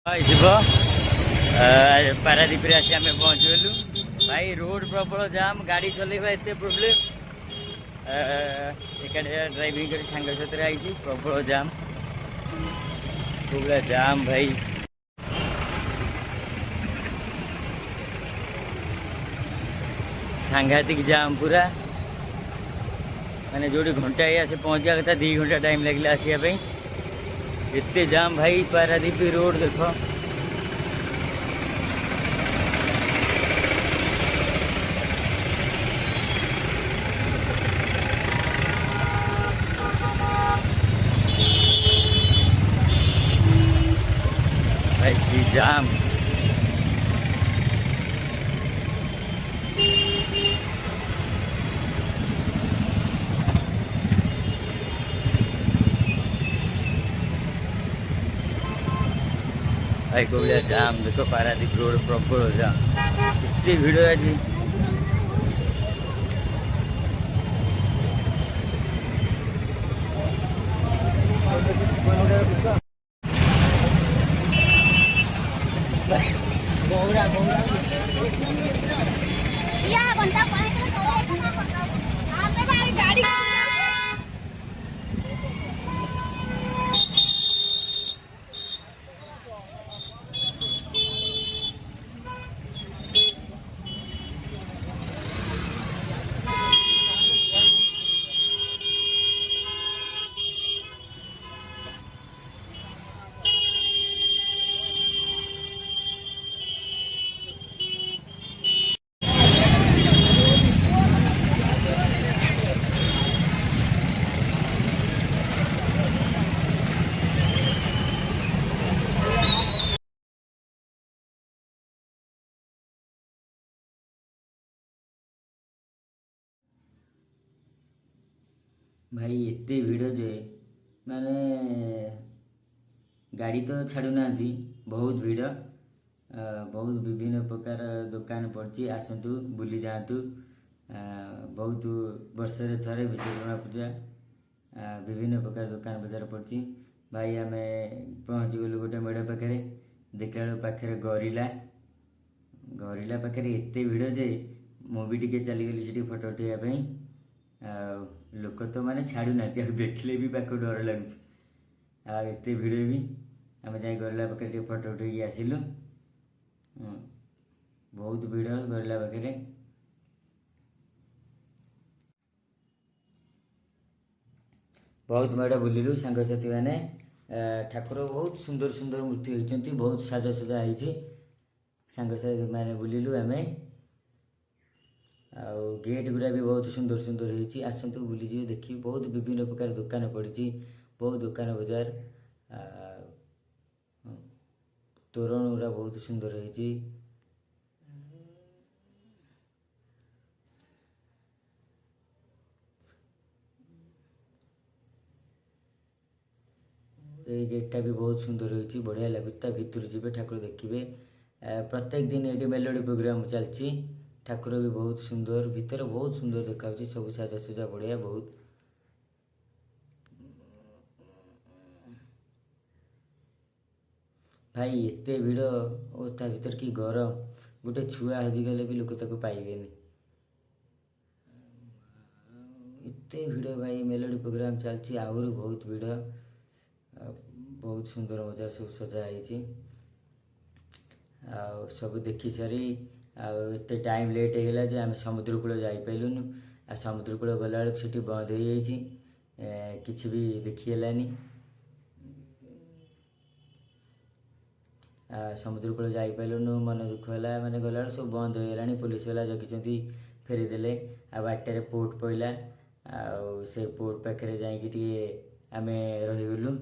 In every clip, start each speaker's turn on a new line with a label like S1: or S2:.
S1: शिव पारादीप आसी आम पहुँचगलु भाई रोड प्रबल जाम गाड़ी चलवा एत प्रोब्लेम एकाटिया ड्राइविंग कर सांग साथी आई प्रबल जाम पूरा जाम भाई सांघातिक जाम पूरा माने जो घंटा आसे पहुँचा कथा 2 घंटा टाइम लगे आसवाई एते जाम भाई पारादीप रोड देख भाई की जाम भाई को जाम देखो पारादीप रोड प्रबल जाम इतनी भिड़ आज भाई एते भिड़ जे माने गाड़ी तो छाड़ू ना बहुत भिड़ बहुत विभिन्न प्रकार दुकान पड़ी आसतु बुली जातु बहुत वर्ष थे विश्वकर्मा पूजा विभिन्न प्रकार दुकान बजार पड़ी भाई आम पहुँची गलु गोटे मेढ़ पाखे देखला पाखे गरिला गरिला पाखे एत भिड़ जे मुझे टे चलीगली से फोटो उठाइवाई लोक तो माने छाड़ू ना देखले भी पाख डर लगुच एत भिड़ भी आम जाए गरिला पाखे फोटो उठे आसिलु बहुत भिड़ गरिला पाखे बहुत मेढ़ बुलिलु सांगसाथी मैंने ठाकुर बहुत सुंदर सुंदर मूर्ति होती बहुत साजसजा होती सांगसाथी मैंने बुलिलु आम गेट गुड़ा भी बहुत सुंदर सुंदर होती आसतु बुलीजे देखिए बहुत विभिन्न प्रकार दुकान पड़ी बहुत दुकान बजार तोरण गुड़ा बहुत सुंदर होती ये गेटा भी बहुत सुंदर होती बढ़िया लगुच भितर जी ठाकुर देखिए प्रत्येक दिन ये मेलोडी प्रोग्राम चलती ठाकुर भी बहुत सुंदर भितर बहुत सुंदर देखा सब साजसजा बढ़िया बहुत भाई एत भिड़ और ता भर कि गरम गोटे छुआ हजिगले भी लोक ताको पाइबे एत भिड़ भाई मेलोडी प्रोग्राम चलती आहरी बहुत भिड़ बहुत सुंदर मजार सब सजा सब देखी सारी आत टाइम लेट होगा जे आम समुद्र कूल जापरिलुनु आ समुद्र कूल गला बेलू से बंद हो जाइए किसी भी देखीगलानी समुद्र कूल जापरिलुनु मन दुख है मैंने गला सब बंद हो गला पुलिस वाला जगी फेरीदे आ बाटर पोर्ट पड़ा से पोर्ट पाखे जाकि आम रहीगलु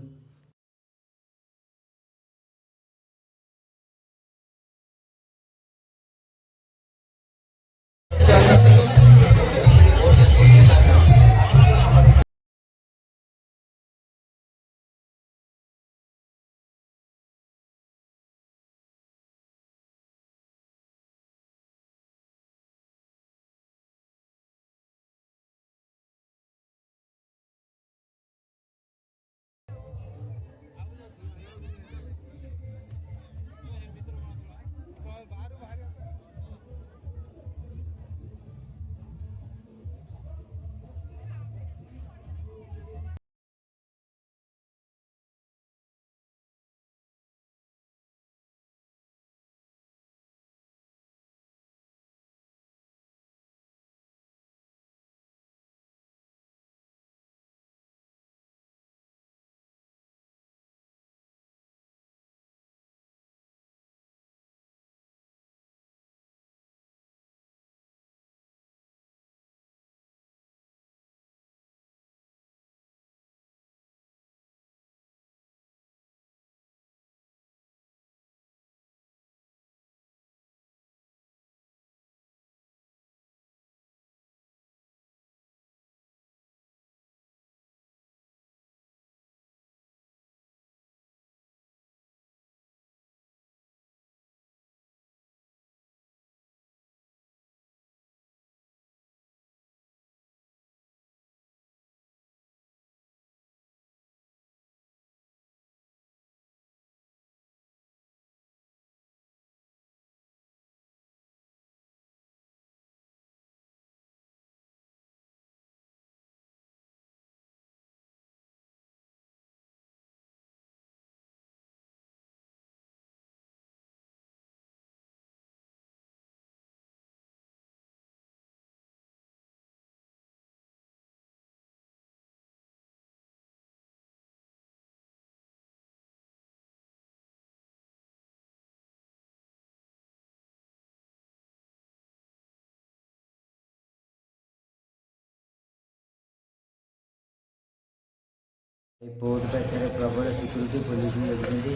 S1: पोर्ट पाखे प्रबल सिक्यूरीटी पुलिस भी रखुच्च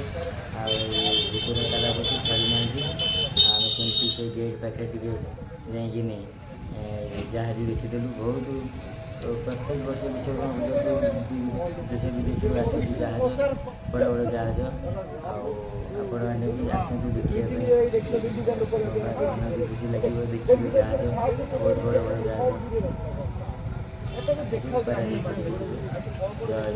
S1: आपुर कालापति छाड़ी ना आम सेमती से गेट पाखे टे जाकि जहाज देखीदेलु बहुत प्रत्येक वर्ष देश विदेश आसूँ जहाज बड़ बड़ जहाज आपण मैंने भी आसतु देखा खुशी लगे देखिए जहाज बहुत बड़ बड़ जहाज जय